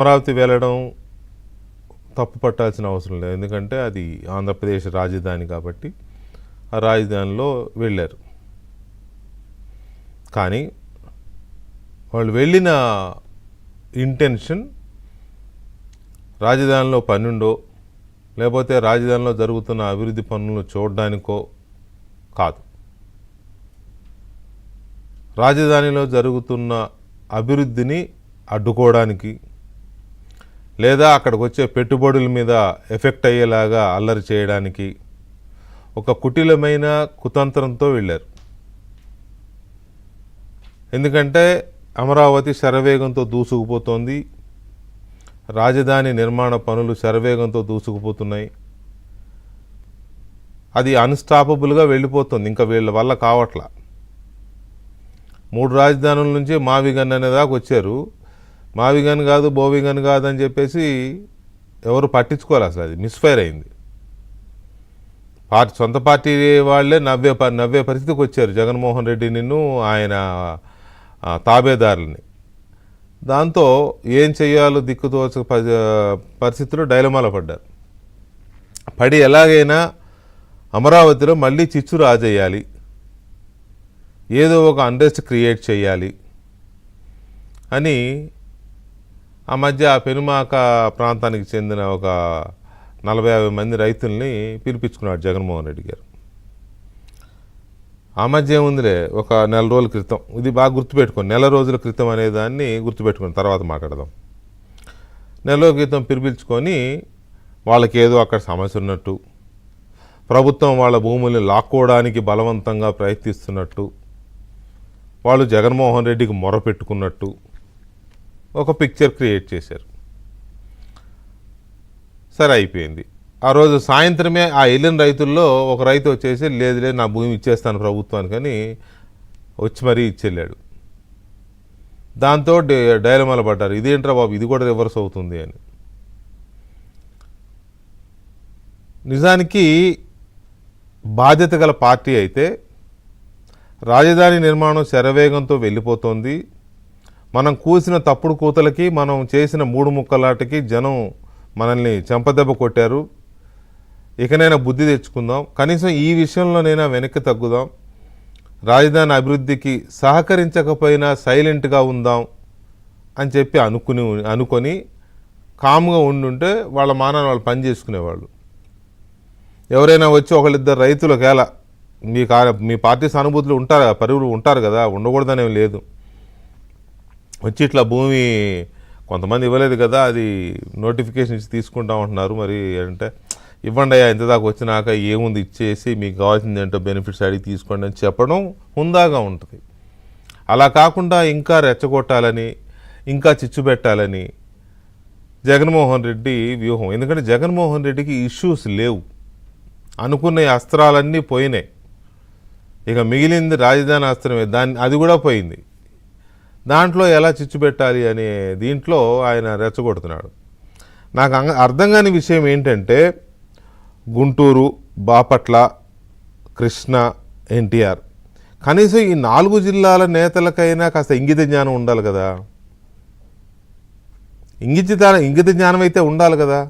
అమరావతి వెళ్ళడం తప్పు పట్టాల్సిన అవసరం లేదు, ఎందుకంటే అది ఆంధ్రప్రదేశ్ రాజధాని కాబట్టి ఆ రాజధానిలో వెళ్ళారు. కానీ వాళ్ళు వెళ్ళిన ఇంటెన్షన్ రాజధానిలో పనుండో లేకపోతే రాజధానిలో జరుగుతున్న అభివృద్ధి పనులను చూడడానికో కాదు. రాజధానిలో జరుగుతున్న అభివృద్ధిని అడ్డుకోవడానికి లేదా అక్కడికి వచ్చే పెట్టుబడుల మీద ఎఫెక్ట్ అయ్యేలాగా అల్లరి చేయడానికి ఒక కుటిలమైన కుతంత్రంతో వెళ్ళారు. ఎందుకంటే అమరావతి శరవేగంతో దూసుకుపోతోంది, రాజధాని నిర్మాణ పనులు శరవేగంతో దూసుకుపోతున్నాయి, అది అన్స్టాపబుల్గా వెళ్ళిపోతుంది, ఇంకా వీళ్ళ వల్ల కావట్లా. 3 రాజధానుల నుంచి మావిగన్ అనేదాకా వచ్చారు. మావిగన్ కాదు బోవిగన్ కాదు అని చెప్పేసి ఎవరు పట్టించుకోవాలి, అసలు అది మిస్ఫైర్ అయింది. సొంత పార్టీ వాళ్ళే నవ్వే పరిస్థితికి వచ్చారు జగన్మోహన్ రెడ్డి నిన్ను ఆయన తాబేదారులని. దాంతో ఏం చెయ్యాలో దిక్కుతోచ పరిస్థితుల్లో డైలమాలో పడ్డారు. పడి ఎలాగైనా అమరావతిలో మళ్ళీ చిచ్చు రాజేయాలి, ఏదో ఒక అన్రెస్ట్ క్రియేట్ చేయాలి అని ఆ మధ్య ఆ పెనుమాక ప్రాంతానికి చెందిన ఒక 40-50 మంది రైతుల్ని పిలిపించుకున్నాడు జగన్మోహన్ రెడ్డి గారు. ఆ మధ్య ఏముందిలే, ఒక నెల రోజుల క్రితం, ఇది బాగా గుర్తుపెట్టుకోండి, నెల రోజుల క్రితం అనే దాన్ని గుర్తుపెట్టుకోండి, తర్వాత మాట్లాడదాం. నెల రోజుల క్రితం పిలిపించుకొని వాళ్ళకి ఏదో అక్కడ సమస్య ఉన్నట్టు, ప్రభుత్వం వాళ్ళ భూముల్ని లాక్కోవడానికి బలవంతంగా ప్రయత్నిస్తున్నట్టు, వాళ్ళు జగన్మోహన్ రెడ్డికి మొరపెట్టుకున్నట్టు ఒక పిక్చర్ క్రియేట్ చేశారు. సరే అయిపోయింది. ఆ రోజు సాయంత్రమే ఆ వెళ్ళిన రైతుల్లో ఒక రైతు వచ్చేసి లేదు నా భూమి ఇచ్చేస్తాను ప్రభుత్వానికి అని వచ్చి మరీ ఇచ్చెళ్ళాడు. దాంతో డైలమాలో పడ్డారు, ఇదేంట్రా బాబు ఇది కూడా రివర్స్ అవుతుంది అని. నిజానికి బాధ్యత గల పార్టీ అయితే రాజధాని నిర్మాణం శరవేగంతో వెళ్ళిపోతుంది, మనం కూసిన తప్పుడు కూతలకి మనం చేసిన 3 ముక్కలాటకి జనం మనల్ని చెంపదెబ్బ కొట్టారు, ఇకనైనా బుద్ధి తెచ్చుకుందాం, కనీసం ఈ విషయంలోనైనా వెనక్కి తగ్గుదాం, రాజధాని అభివృద్ధికి సహకరించకపోయినా సైలెంట్గా ఉందాం అని చెప్పి అనుకొని కామ్గా ఉండుంటే వాళ్ళ మానాన్ని వాళ్ళు పని చేసుకునేవాళ్ళు. ఎవరైనా వచ్చి ఒకళ్ళిద్దరు రైతులు ఒకవేళ మీ పార్టీ సానుభూతులు ఉంటారు, పరువులు ఉంటారు కదా, ఉండకూడదనేం లేదు, వచ్చి ఇట్లా భూమి కొంతమంది ఇవ్వలేదు కదా, అది నోటిఫికేషన్ ఇచ్చి తీసుకుంటా ఉంటున్నారు, మరి అంటే ఇవ్వండి అయ్యా, ఇంత దాకా వచ్చినాక ఏముంది ఇచ్చేసి మీకు కావాల్సింది ఏంటో బెనిఫిట్స్ అడిగి తీసుకోండి అని చెప్పడం హుందాగా ఉంటుంది. అలా కాకుండా ఇంకా రెచ్చగొట్టాలని, ఇంకా చిచ్చు పెట్టాలని జగన్మోహన్ రెడ్డి వ్యూహం. ఎందుకంటే జగన్మోహన్ రెడ్డికి ఇష్యూస్ లేవు, అనుకున్న అస్త్రాలన్నీ పోయినాయి, ఇక మిగిలింది రాజధాని అస్త్రమే, అది కూడా పోయింది. దాంట్లో ఎలా చిచ్చు పెట్టాలి అనే దీంట్లో ఆయన రెచ్చగొడుతున్నాడు. నాకు అర్థం కాని విషయం ఏంటంటే గుంటూరు, బాపట్ల, కృష్ణా, ఎన్టీఆర్, కనీసం ఈ 4 జిల్లాల నేతలకైనా కాస్త ఇంగిత జ్ఞానం ఉండాలి కదా, ఇంగిత జ్ఞానం అయితే ఉండాలి కదా.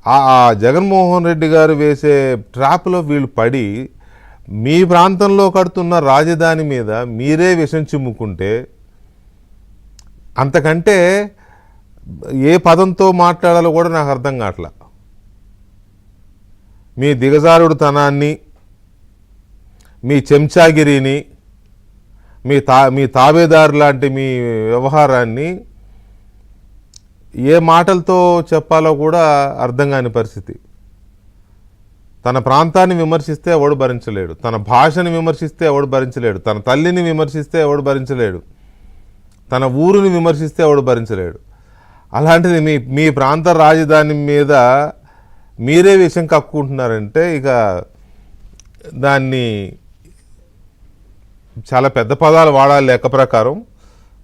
ఆ జగన్మోహన్ రెడ్డి గారు వేసే ట్రాప్లో వీళ్ళు పడి మీ ప్రాంతంలో కడుతున్న రాజధాని మీద మీరే విషం చిమ్ముకుంటే అంతకంటే ఏ పదంతో మాట్లాడాలో కూడా నాకు అర్థం కావట్లా. మీ దిగజారుడుతనాన్ని, మీ చెంచాగిరిని, మీ తాబేదారు లాంటి మీ వ్యవహారాన్ని ఏ మాటలతో చెప్పాలో కూడా అర్థం కాని పరిస్థితి. తన ప్రాంతాన్ని విమర్శిస్తే ఎవడు భరించలేడు, తన భాషని విమర్శిస్తే ఎవడు భరించలేడు, తన తల్లిని విమర్శిస్తే ఎవడు భరించలేడు, తన ఊరుని విమర్శిస్తే ఎవడు భరించలేడు. అలాంటిది మీ ప్రాంత రాజధాని మీద మీరే విషయం కక్కుంటున్నారంటే ఇక దాన్ని చాలా పెద్ద పదాలు వాడాలి లెక్క ప్రకారం.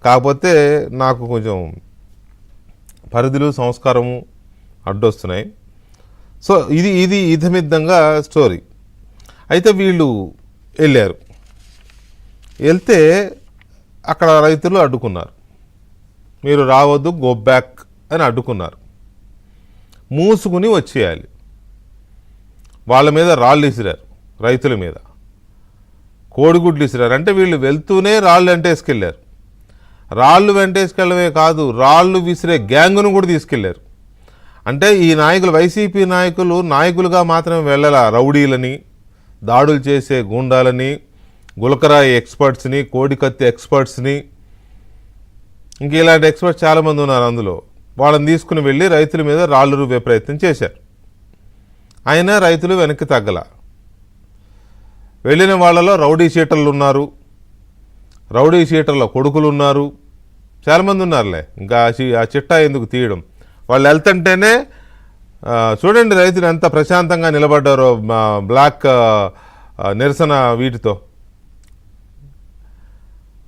కాకపోతే నాకు కొంచెం పరిధులు సంస్కారము అడ్డొస్తున్నాయి. సో ఇది ఇదమిద్దంగా స్టోరీ. అయితే వీళ్ళు వెళ్ళారు, వెళ్తే అక్కడ రైతులు అడ్డుకున్నారు. మీరు రావద్దు, గో బ్యాక్ అని అడ్డుకున్నారు. మూసుకుని వచ్చేయాలి. వాళ్ళ మీద రాళ్ళు విసిరారు, రైతుల మీద కోడిగుడ్లు విసిరారు. అంటే వీళ్ళు వెళ్తూనే రాళ్ళు వెంటేసుకెళ్ళారు. రాళ్ళు వెంటేసుకెళ్ళమే కాదు, రాళ్ళు విసిరే గ్యాంగును కూడా తీసుకెళ్లారు. అంటే ఈ నాయకులు, వైసీపీ నాయకులు నాయకులుగా మాత్రమే వెళ్ళాల, రౌడీలని, దాడులు చేసే గూండాలని, గులకరాయి ఎక్స్పర్ట్స్ని, కోడికత్తి ఎక్స్పర్ట్స్ని, ఇంక ఇలాంటి ఎక్స్పర్ట్స్ చాలామంది ఉన్నారు అందులో. వాళ్ళని తీసుకుని వెళ్ళి రైతుల మీద రాళ్ళు రువ్వే ప్రయత్నం చేశారు. అయినా రైతులు వెనక్కి తగ్గల. వెళ్ళిన వాళ్ళలో రౌడీ షీటర్లు ఉన్నారు, రౌడీ షీటర్ల కొడుకులు ఉన్నారు, చాలామంది ఉన్నారులే. ఇంకా ఆ చిట్టా ఎందుకు తీయడం. వాళ్ళు వెళ్తుంటేనే చూడండి రైతులు ఎంత ప్రశాంతంగా నిలబడ్డారో బ్లాక్ నిరసన వీటితో.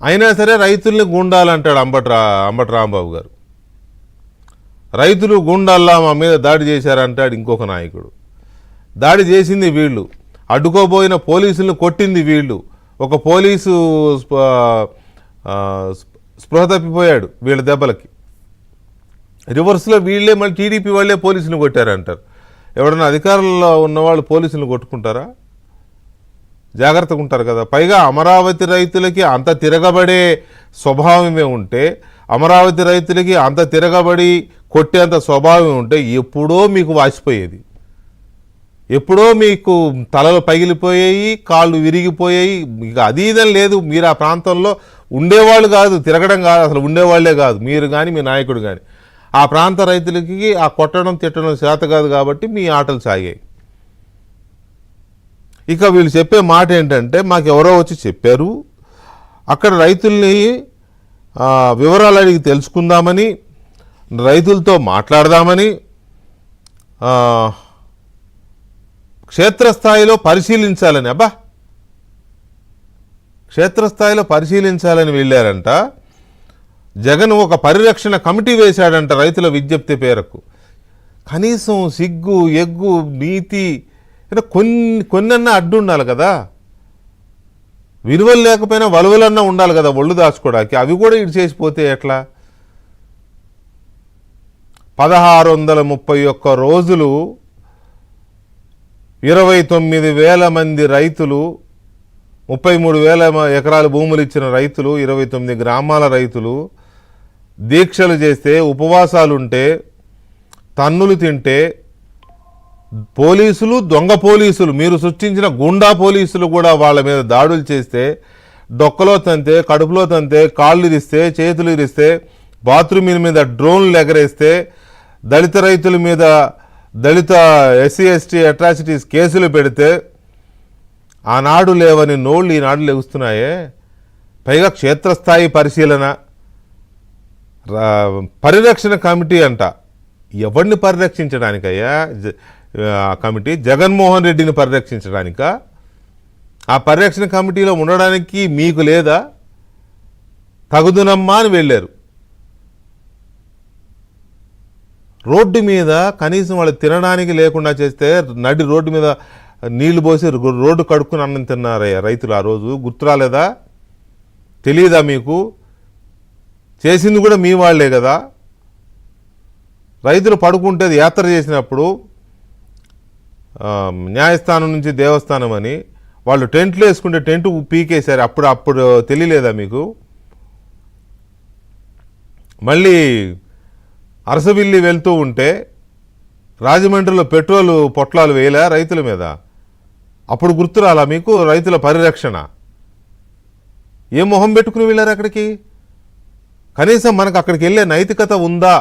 అయినా సరే రైతుల్ని గుండాలంటాడు అంబటి రాంబాబు గారు. రైతులు గుండాల్లా మా మీద దాడి చేశారంటాడు ఇంకొక నాయకుడు. దాడి చేసింది వీళ్ళు, అడ్డుకోబోయిన పోలీసులను కొట్టింది వీళ్ళు. ఒక పోలీసు స్పృహ తప్పిపోయాడు వీళ్ళ దెబ్బలకి. రివర్స్లో వీళ్ళే మళ్ళీ టీడీపీ వాళ్ళే పోలీసులను కొట్టారంటారు. ఎవడన్నా అధికారంలో ఉన్నవాళ్ళు పోలీసులను కొట్టుకుంటారా? జాగ్రత్తగా ఉంటారు కదా. పైగా అమరావతి రైతులకి అంత తిరగబడే స్వభావమే ఉంటే, అమరావతి రైతులకి అంత తిరగబడి కొట్టేంత స్వభావం ఉంటే ఎప్పుడో మీకు వాసిపోయేది. ఎప్పుడో మీకు తలలు పగిలిపోయాయి, కాళ్ళు విరిగిపోయాయి. ఇక అది ఇదని లేదు. మీరు ఆ ప్రాంతంలో ఉండేవాళ్ళు కాదు, తిరగడం కాదు, అసలు ఉండేవాళ్లే కాదు మీరు కానీ మీ నాయకుడు కానీ. ఆ ప్రాంత రైతులకి ఆ కొట్టడం తిట్టడం చేత కాదు కాబట్టి మీ ఆటలు సాగాయి. ఇక వీళ్ళు చెప్పే మాట ఏంటంటే, మాకు ఎవరో వచ్చి చెప్పారు, అక్కడ రైతుల్ని వివరాలు అడిగి తెలుసుకుందామని, రైతులతో మాట్లాడదామని, క్షేత్రస్థాయిలో పరిశీలించాలని, క్షేత్రస్థాయిలో పరిశీలించాలని వెళ్ళారంట. జగన్ ఒక పరిరక్షణ కమిటీ వేశాడంట రైతుల విజ్ఞప్తి పేరకు. కనీసం సిగ్గు, ఎగ్గు, నీతి కొన్నన్నా అడ్డు ఉండాలి కదా. విలువలు లేకపోయినా వలువలన్నా ఉండాలి కదా ఒళ్ళు దాచుకోవడానికి. అవి కూడా ఇటు చేసిపోతే ఎట్లా? 1631 రోజులు 29,000 మంది రైతులు, 33,000 ఎకరాల భూములు ఇచ్చిన రైతులు, 29 గ్రామాల రైతులు దీక్షలు చేస్తే, ఉపవాసాలుంటే, తన్నులు తింటే, పోలీసులు, దొంగ పోలీసులు, మీరు సృష్టించిన గుండా పోలీసులు కూడా వాళ్ళ మీద దాడులు చేస్తే, డొక్కలో తంతే, కడుపులో తంతే, కాళ్ళు ఇరిస్తే, చేతులు ఇరిస్తే, బాత్రూమీల మీద డ్రోన్లు ఎగరేస్తే, దళిత రైతుల మీద దళిత ఎస్సీ ఎస్టీ అట్రాసిటీస్ కేసులు పెడితే, ఆనాడు లేవని నోళ్ళు ఈనాడు లేవుస్తున్నాయే. పైగా క్షేత్రస్థాయి పరిశీలన, పరిరక్షణ కమిటీ అంట. ఎవరిని పరిరక్షించడానికయ్యా కమిటీ? జగన్మోహన్ రెడ్డిని పరిరక్షించడానికా? ఆ పరిరక్షణ కమిటీలో ఉండడానికి మీకు లేదా? తగుదునమ్మా అని వెళ్ళారు. రోడ్డు మీద కనీసం వాళ్ళు తినడానికి లేకుండా చేస్తే, నడి రోడ్డు మీద నీళ్లు పోసి రోడ్డు కడుక్కుని అన్నం తిన్నారయ్యా రైతులు. ఆ రోజు గుర్తురాలేదా? తెలియదా మీకు? చేసింది కూడా మీ వాళ్లే కదా. రైతులు పడుకుంటే యాత్ర చేసినప్పుడు న్యాయస్థానం నుంచి దేవస్థానం అని వాళ్ళు టెంట్లు వేసుకుంటే టెంట్ పీకేశారు. అప్పుడు తెలియలేదా మీకు? మళ్ళీ అరసవిల్లి వెళ్తూ ఉంటే రాజమండ్రిలో పెట్రోలు పొట్లాలు వేయలే రైతుల మీద. అప్పుడు గుర్తురాలా మీకు రైతుల పరిరక్షణ? ఏ మొహం పెట్టుకుని వెళ్ళారు అక్కడికి? కనీసం మనకు అక్కడికి వెళ్ళే నైతికత ఉందా?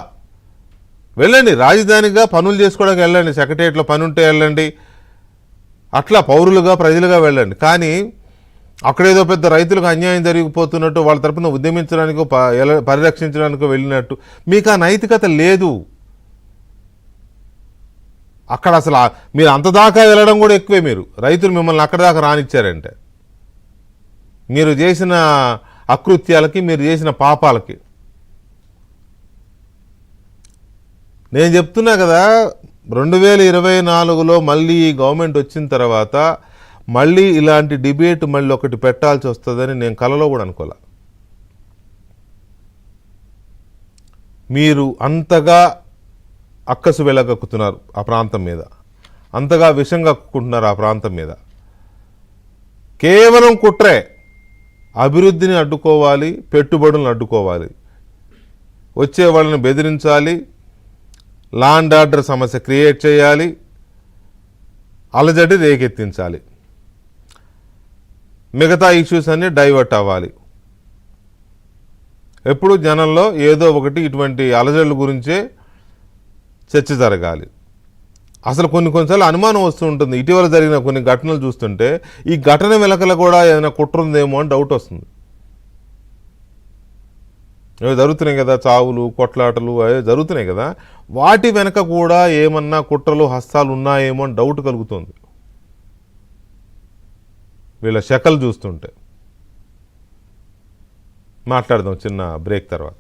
వెళ్ళండి, రాజధానిగా పనులు చేసుకోవడానికి వెళ్ళండి, సెక్రటేరియట్లో పని ఉంటే వెళ్ళండి, అట్లా పౌరులుగా ప్రజలుగా వెళ్ళండి. కానీ అక్కడేదో పెద్ద రైతులకు అన్యాయం జరిగిపోతున్నట్టు, వాళ్ళ తరపున ఉద్యమించడానికో పరిరక్షించడానికో వెళ్ళినట్టు మీకు ఆ నైతికత లేదు. అక్కడ అసలు మీరు అంతదాకా వెళ్ళడం కూడా ఎక్కువే. మీరు రైతులు మిమ్మల్ని అక్కడ దాకా రానిచ్చారంటే మీరు చేసిన అకృత్యాలకి, మీరు చేసిన పాపాలకి. నేను చెప్తున్నా కదా, 2024లో మళ్ళీ ఈ గవర్నమెంట్ వచ్చిన తర్వాత మళ్ళీ ఇలాంటి డిబేట్ మళ్ళీ ఒకటి పెట్టాల్సి వస్తుందని నేను కలలో కూడా అనుకోలే. మీరు అంతగా అక్కసు వెళ్ళగక్కుతున్నారు ఆ ప్రాంతం మీద, అంతగా విషం కక్కుకుంటున్నారు ఆ ప్రాంతం మీద. కేవలం కుట్రే. అభివృద్ధిని అడ్డుకోవాలి, పెట్టుబడులను అడ్డుకోవాలి, వచ్చే వాళ్ళని బెదిరించాలి, లా అండ్ ఆర్డర్ సమస్య క్రియేట్ చేయాలి, అలజడి రేకెత్తించాలి, మిగతా ఇష్యూస్ అన్నీ డైవర్ట్ అవ్వాలి. ఎప్పుడు జనంలో ఏదో ఒకటి ఇటువంటి అలజడుల గురించే చర్చ జరగాలి. అసలు కొన్నిసార్లు అనుమానం వస్తూ ఉంటుంది. ఇటీవల జరిగిన కొన్ని ఘటనలు చూస్తుంటే ఈ ఘటన వెనకల కూడా ఏదైనా కుట్ర ఉందేమో అని డౌట్ వస్తుంది. అవి జరుగుతున్నాయి కదా, చావులు, కొట్లాటలు అవి జరుగుతున్నాయి కదా, వాటి వెనక కూడా ఏమన్నా కుట్రలు, హస్తాలు ఉన్నాయేమో అని డౌట్ కలుగుతుంది వీళ్ళ శకలు చూస్తుంటే. మాట్లాడదాం చిన్న బ్రేక్ తర్వాత.